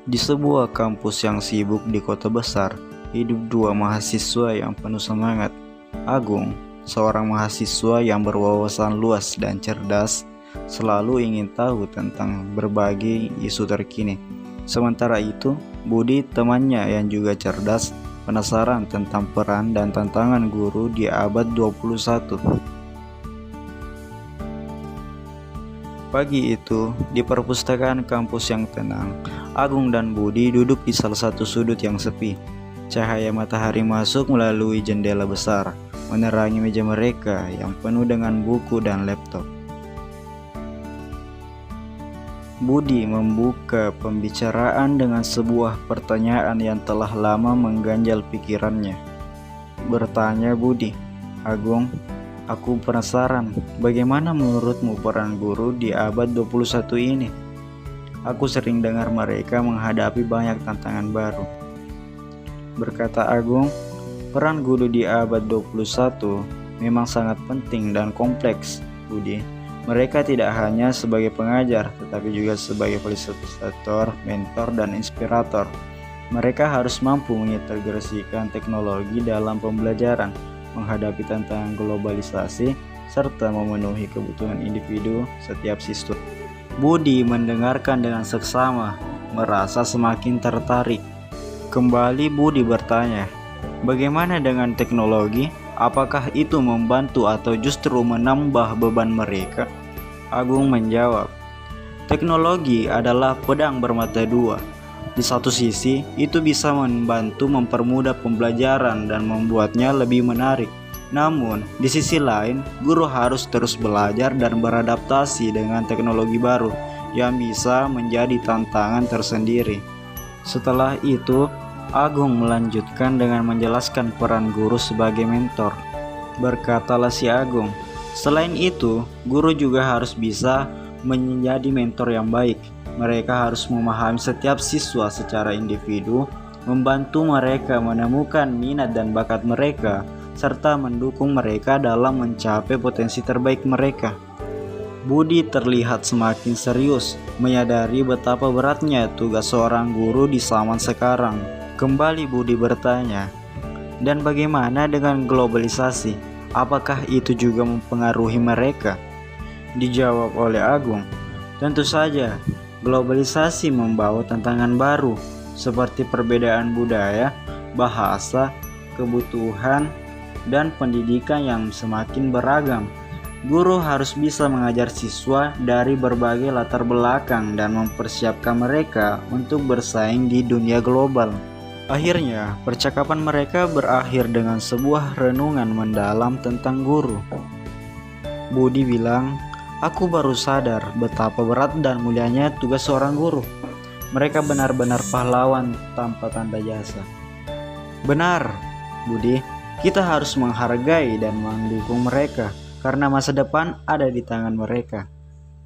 Di sebuah kampus yang sibuk di kota besar, hidup dua mahasiswa yang penuh semangat. Agung, seorang mahasiswa yang berwawasan luas dan cerdas, selalu ingin tahu tentang berbagai isu terkini. Sementara itu, Budi, temannya yang juga cerdas, penasaran tentang peran dan tantangan guru di abad 21. Pagi itu, di perpustakaan kampus yang tenang, Agung dan Budi duduk di salah satu sudut yang sepi. Cahaya matahari masuk melalui jendela besar, menerangi meja mereka yang penuh dengan buku dan laptop. Budi membuka pembicaraan dengan sebuah pertanyaan yang telah lama mengganjal pikirannya. Bertanya Budi, "Agung, aku penasaran, bagaimana menurutmu peran guru di abad 21 ini? Aku sering dengar mereka menghadapi banyak tantangan baru." Berkata Agung, peran guru di abad 21 memang sangat penting dan kompleks, Budi. Mereka tidak hanya sebagai pengajar, tetapi juga sebagai fasilitator, mentor, dan inspirator. Mereka harus mampu mengintegrasikan teknologi dalam pembelajaran, menghadapi tantangan globalisasi, serta memenuhi kebutuhan individu setiap siswa. Budi mendengarkan dengan seksama, merasa semakin tertarik. Kembali Budi bertanya, "Bagaimana dengan teknologi? Apakah itu membantu atau justru menambah beban mereka?" Agung menjawab, "Teknologi adalah pedang bermata dua. Di satu sisi, itu bisa membantu mempermudah pembelajaran dan membuatnya lebih menarik. Namun, di sisi lain, guru harus terus belajar dan beradaptasi dengan teknologi baru yang bisa menjadi tantangan tersendiri." Setelah itu, Agung melanjutkan dengan menjelaskan peran guru sebagai mentor. Berkatalah si Agung, "Selain itu, guru juga harus bisa menjadi mentor yang baik. Mereka harus memahami setiap siswa secara individu, membantu mereka menemukan minat dan bakat mereka, serta mendukung mereka dalam mencapai potensi terbaik mereka." Budi terlihat semakin serius, menyadari betapa beratnya tugas seorang guru di zaman sekarang. Kembali Budi bertanya, "Dan bagaimana dengan globalisasi? Apakah itu juga mempengaruhi mereka?" Dijawab oleh Agung, "Tentu saja, globalisasi membawa tantangan baru, seperti perbedaan budaya, bahasa, kebutuhan, dan pendidikan yang semakin beragam. Guru harus bisa mengajar siswa dari berbagai latar belakang dan mempersiapkan mereka untuk bersaing di dunia global." Akhirnya, percakapan mereka berakhir dengan sebuah renungan mendalam tentang guru. Budi bilang, "Aku baru sadar betapa berat dan mulianya tugas seorang guru. Mereka benar-benar pahlawan tanpa tanda jasa." Benar, Budi, kita harus menghargai dan mendukung mereka karena masa depan ada di tangan mereka,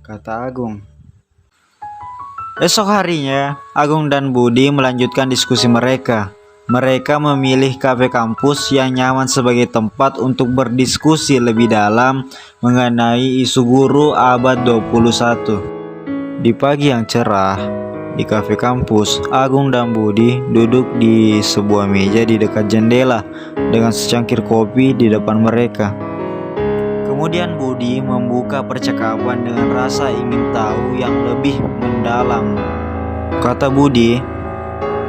kata Agung. Esok harinya, Agung dan Budi melanjutkan diskusi mereka. Mereka memilih kafe kampus yang nyaman sebagai tempat untuk berdiskusi lebih dalam mengenai isu guru abad 21. Di pagi yang cerah, di kafe kampus, Agung dan Budi duduk di sebuah meja di dekat jendela dengan secangkir kopi di depan mereka. Kemudian Budi membuka percakapan dengan rasa ingin tahu yang lebih mendalam. Kata Budi,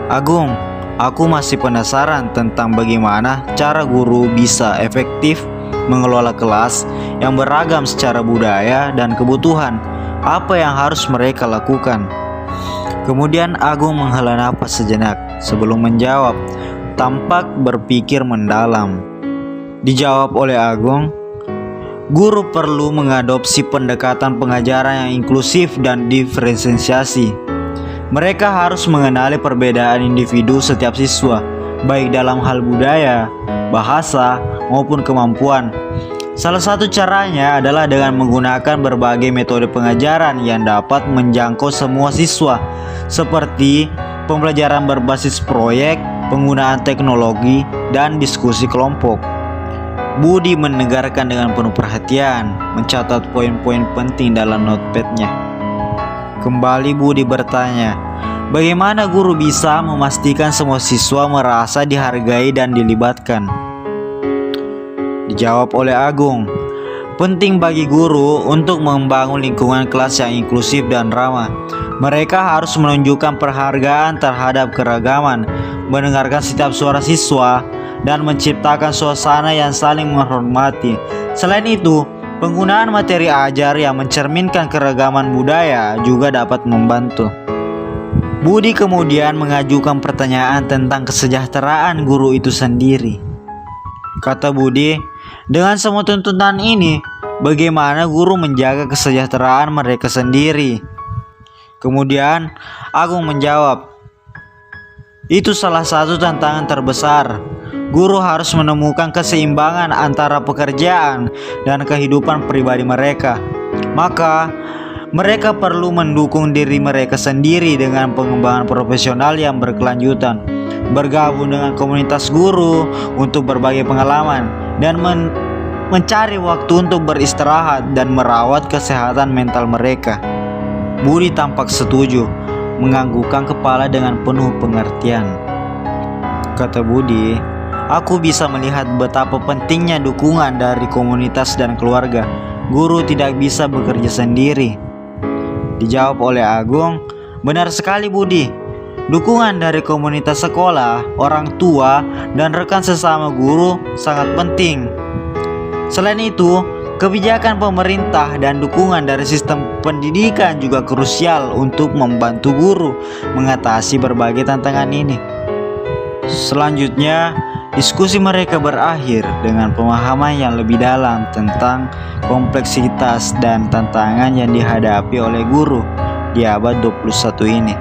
"Agung, aku masih penasaran tentang bagaimana cara guru bisa efektif mengelola kelas yang beragam secara budaya dan kebutuhan. Apa yang harus mereka lakukan?" Kemudian Agung menghela napas sejenak sebelum menjawab, tampak berpikir mendalam. Dijawab oleh Agung, "Guru perlu mengadopsi pendekatan pengajaran yang inklusif dan diferensiasi. Mereka harus mengenali perbedaan individu setiap siswa, baik dalam hal budaya, bahasa, maupun kemampuan. Salah satu caranya adalah dengan menggunakan berbagai metode pengajaran yang dapat menjangkau semua siswa, seperti pembelajaran berbasis proyek, penggunaan teknologi, dan diskusi kelompok." Budi mendengarkan dengan penuh perhatian, mencatat poin-poin penting dalam notepadnya. Kembali Budi bertanya, Bagaimana guru bisa memastikan semua siswa merasa dihargai dan dilibatkan? Dijawab oleh Agung, penting bagi guru untuk membangun lingkungan kelas yang inklusif dan ramah. Mereka harus menunjukkan penghargaan terhadap keragaman, mendengarkan setiap suara siswa, dan menciptakan suasana yang saling menghormati. Selain itu, penggunaan materi ajar yang mencerminkan keragaman budaya juga dapat membantu. Budi kemudian mengajukan pertanyaan tentang kesejahteraan guru itu sendiri. Kata Budi, dengan semua tuntutan ini, bagaimana guru menjaga kesejahteraan mereka sendiri? Kemudian Agung menjawab, itu salah satu tantangan terbesar. Guru harus menemukan keseimbangan antara pekerjaan dan kehidupan pribadi mereka. Maka mereka perlu mendukung diri mereka sendiri dengan pengembangan profesional yang berkelanjutan, bergabung dengan komunitas guru untuk berbagi pengalaman, dan mencari waktu untuk beristirahat dan merawat kesehatan mental mereka. Budi tampak setuju, menganggukkan kepala dengan penuh pengertian. Kata Budi, aku bisa melihat betapa pentingnya dukungan dari komunitas dan keluarga. Guru tidak bisa bekerja sendiri. Dijawab oleh Agung, benar sekali Budi. Dukungan dari komunitas sekolah, orang tua, dan rekan sesama guru sangat penting. Selain itu, kebijakan pemerintah dan dukungan dari sistem pendidikan juga krusial untuk membantu guru mengatasi berbagai tantangan ini. Selanjutnya, diskusi mereka berakhir dengan pemahaman yang lebih dalam tentang kompleksitas dan tantangan yang dihadapi oleh guru di abad 21 ini.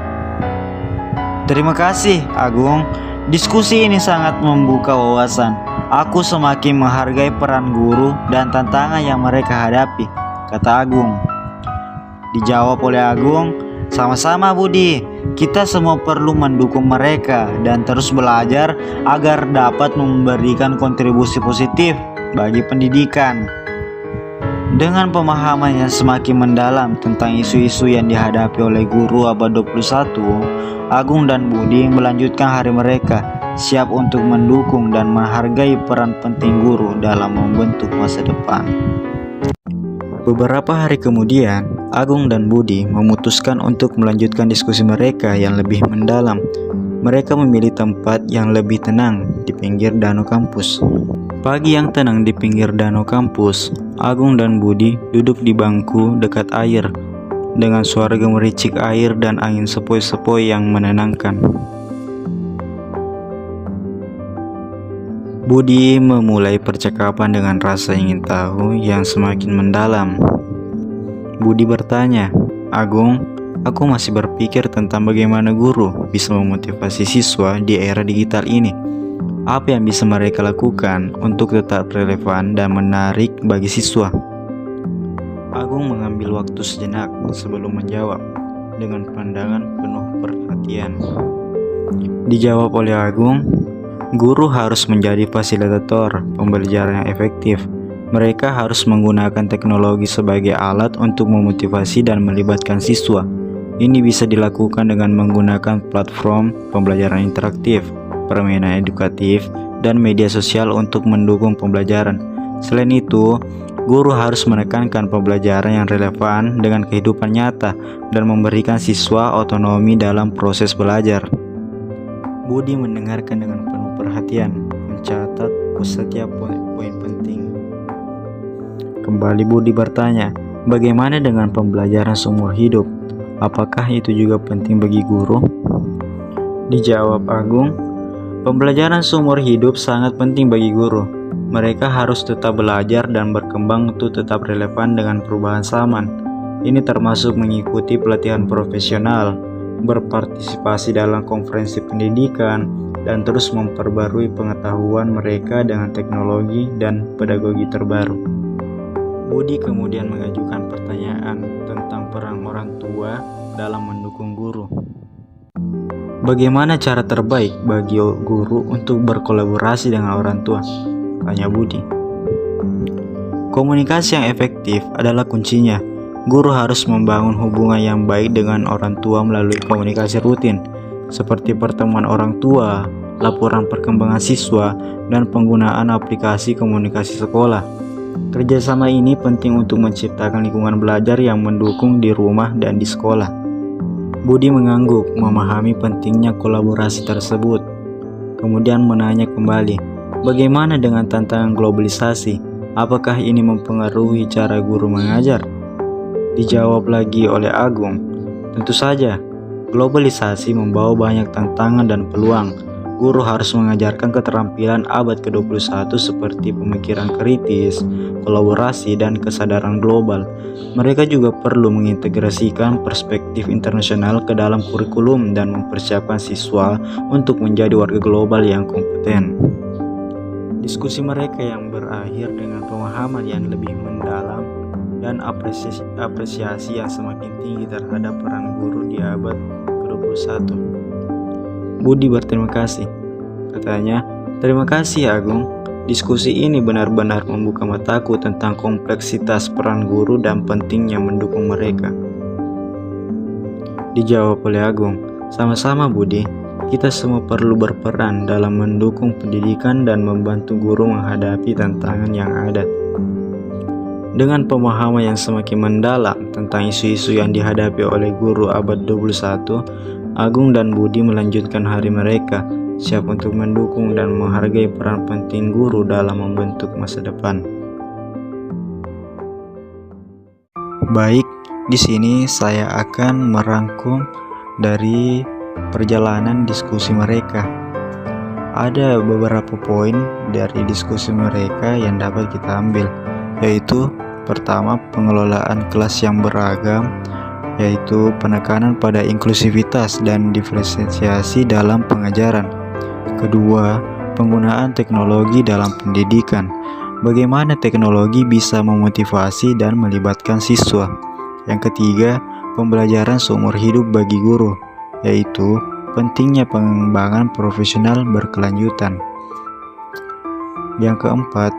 Terima kasih, Agung. Diskusi ini sangat membuka wawasan. Aku semakin menghargai peran guru dan tantangan yang mereka hadapi, kata Agung. Dijawab oleh Agung, sama-sama Budi. Kita semua perlu mendukung mereka dan terus belajar agar dapat memberikan kontribusi positif bagi pendidikan. Dengan pemahaman yang semakin mendalam tentang isu-isu yang dihadapi oleh guru abad 21, Agung dan Budi melanjutkan hari mereka, siap untuk mendukung dan menghargai peran penting guru dalam membentuk masa depan. Beberapa hari kemudian, Agung dan Budi memutuskan untuk melanjutkan diskusi mereka yang lebih mendalam. Mereka memilih tempat yang lebih tenang di pinggir danau kampus. Pagi yang tenang di pinggir danau kampus, Agung dan Budi duduk di bangku dekat air dengan suara gemericik air dan angin sepoi-sepoi yang menenangkan. Budi memulai percakapan dengan rasa ingin tahu yang semakin mendalam. Budi bertanya, Agung, aku masih berpikir tentang bagaimana guru bisa memotivasi siswa di era digital ini. Apa yang bisa mereka lakukan untuk tetap relevan dan menarik bagi siswa? Agung mengambil waktu sejenak sebelum menjawab dengan pandangan penuh perhatian. Dijawab oleh Agung, guru harus menjadi fasilitator pembelajaran yang efektif. Mereka harus menggunakan teknologi sebagai alat untuk memotivasi dan melibatkan siswa. Ini bisa dilakukan dengan menggunakan platform pembelajaran interaktif, permainan edukatif, dan media sosial untuk mendukung pembelajaran. Selain itu, guru harus menekankan pembelajaran yang relevan dengan kehidupan nyata dan memberikan siswa otonomi dalam proses belajar. Budi mendengarkan dengan penuh perhatian, mencatat setiap poin penting. Kembali Budi bertanya, bagaimana dengan pembelajaran seumur hidup? Apakah itu juga penting bagi guru? Dijawab Agung, pembelajaran seumur hidup sangat penting bagi guru. Mereka harus tetap belajar dan berkembang untuk tetap relevan dengan perubahan zaman. Ini termasuk mengikuti pelatihan profesional, berpartisipasi dalam konferensi pendidikan, dan terus memperbarui pengetahuan mereka dengan teknologi dan pedagogi terbaru. Budi kemudian mengajukan pertanyaan tentang peran orang tua dalam mendukung guru. Bagaimana cara terbaik bagi guru untuk berkolaborasi dengan orang tua? Tanya Budi. Komunikasi yang efektif adalah kuncinya. Guru harus membangun hubungan yang baik dengan orang tua melalui komunikasi rutin, seperti pertemuan orang tua, laporan perkembangan siswa, dan penggunaan aplikasi komunikasi sekolah. Kerjasama ini penting untuk menciptakan lingkungan belajar yang mendukung di rumah dan di sekolah. Budi mengangguk, memahami pentingnya kolaborasi tersebut. Kemudian menanya kembali, bagaimana dengan tantangan globalisasi? Apakah ini mempengaruhi cara guru mengajar? Dijawab lagi oleh Agung, tentu saja, globalisasi membawa banyak tantangan dan peluang. Guru harus mengajarkan keterampilan abad ke-21 seperti pemikiran kritis, kolaborasi, dan kesadaran global. Mereka juga perlu mengintegrasikan perspektif internasional ke dalam kurikulum dan mempersiapkan siswa untuk menjadi warga global yang kompeten. Diskusi mereka yang berakhir dengan pemahaman yang lebih mendalam dan apresiasi yang semakin tinggi terhadap peran guru di abad ke-21. Budi berterima kasih. Katanya, terima kasih Agung. Diskusi ini benar-benar membuka mataku tentang kompleksitas peran guru dan pentingnya mendukung mereka. Dijawab oleh Agung, sama-sama Budi. Kita semua perlu berperan dalam mendukung pendidikan dan membantu guru menghadapi tantangan yang ada. Dengan pemahaman yang semakin mendalam tentang isu-isu yang dihadapi oleh guru abad 21, Agung dan Budi melanjutkan hari mereka, siap untuk mendukung dan menghargai peran penting guru dalam membentuk masa depan. Baik, di sini saya akan merangkum dari perjalanan diskusi mereka. Ada beberapa poin dari diskusi mereka yang dapat kita ambil, yaitu pertama, pengelolaan kelas yang beragam, yaitu penekanan pada inklusivitas dan diferensiasi dalam pengajaran. Kedua, penggunaan teknologi dalam pendidikan. Bagaimana teknologi bisa memotivasi dan melibatkan siswa. Yang ketiga, pembelajaran seumur hidup bagi guru, yaitu pentingnya pengembangan profesional berkelanjutan. Yang keempat,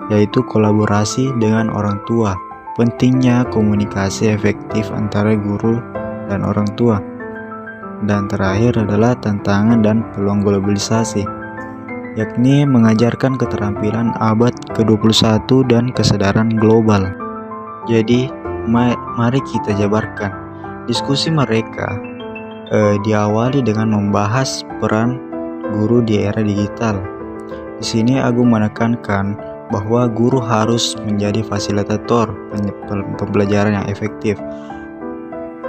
yaitu kolaborasi dengan orang tua. Pentingnya komunikasi efektif antara guru dan orang tua. Dan terakhir adalah tantangan dan peluang globalisasi, yakni mengajarkan keterampilan abad ke-21 dan kesadaran global. Jadi, mari kita jabarkan. Diskusi mereka diawali dengan membahas peran guru di era digital. Di sini Agung menekankan bahwa guru harus menjadi fasilitator pembelajaran yang efektif,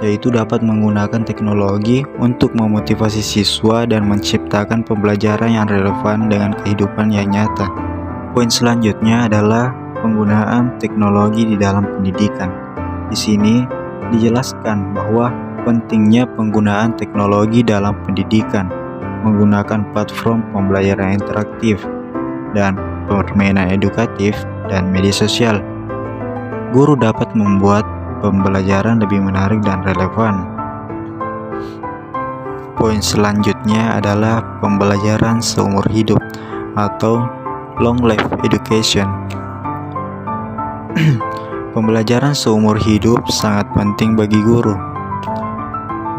yaitu dapat menggunakan teknologi untuk memotivasi siswa dan menciptakan pembelajaran yang relevan dengan kehidupan yang nyata. Poin selanjutnya adalah penggunaan teknologi di dalam pendidikan. Di sini dijelaskan bahwa pentingnya penggunaan teknologi dalam pendidikan, menggunakan platform pembelajaran interaktif dan permainan edukatif dan media sosial. Guru dapat membuat pembelajaran lebih menarik dan relevan. Poin selanjutnya adalah pembelajaran seumur hidup atau long life education. Pembelajaran seumur hidup sangat penting bagi guru.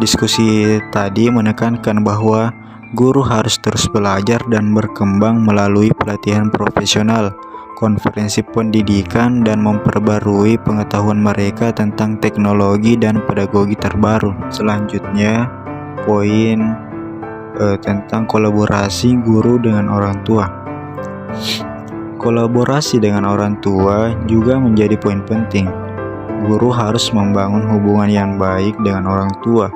Diskusi tadi menekankan bahwa guru harus terus belajar dan berkembang melalui pelatihan profesional, konferensi pendidikan, dan memperbarui pengetahuan mereka tentang teknologi dan pedagogi terbaru. Selanjutnya, poin tentang kolaborasi guru dengan orang tua. Kolaborasi dengan orang tua juga menjadi poin penting. Guru harus membangun hubungan yang baik dengan orang tua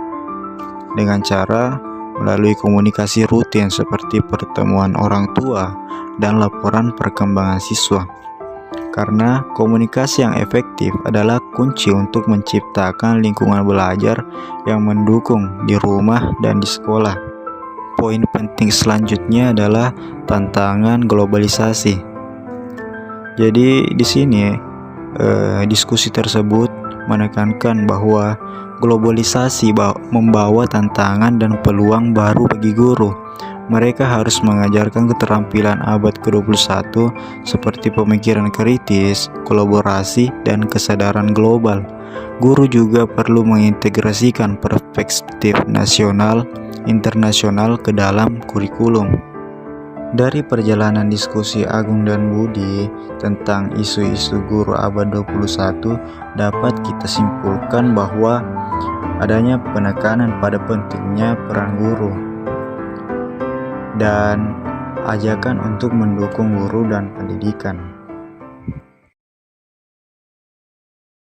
dengan cara melalui komunikasi rutin seperti pertemuan orang tua dan laporan perkembangan siswa. Karena komunikasi yang efektif adalah kunci untuk menciptakan lingkungan belajar yang mendukung di rumah dan di sekolah. Poin penting selanjutnya adalah tantangan globalisasi. Jadi di sini diskusi tersebut menekankan bahwa globalisasi membawa tantangan dan peluang baru bagi guru. Mereka harus mengajarkan keterampilan abad ke-21 seperti pemikiran kritis, kolaborasi, dan kesadaran global. Guru juga perlu mengintegrasikan perspektif nasional, internasional ke dalam kurikulum. Dari perjalanan diskusi Agung dan Budi tentang isu-isu guru abad 21, dapat kita simpulkan bahwa adanya penekanan pada pentingnya peran guru dan ajakan untuk mendukung guru dan pendidikan.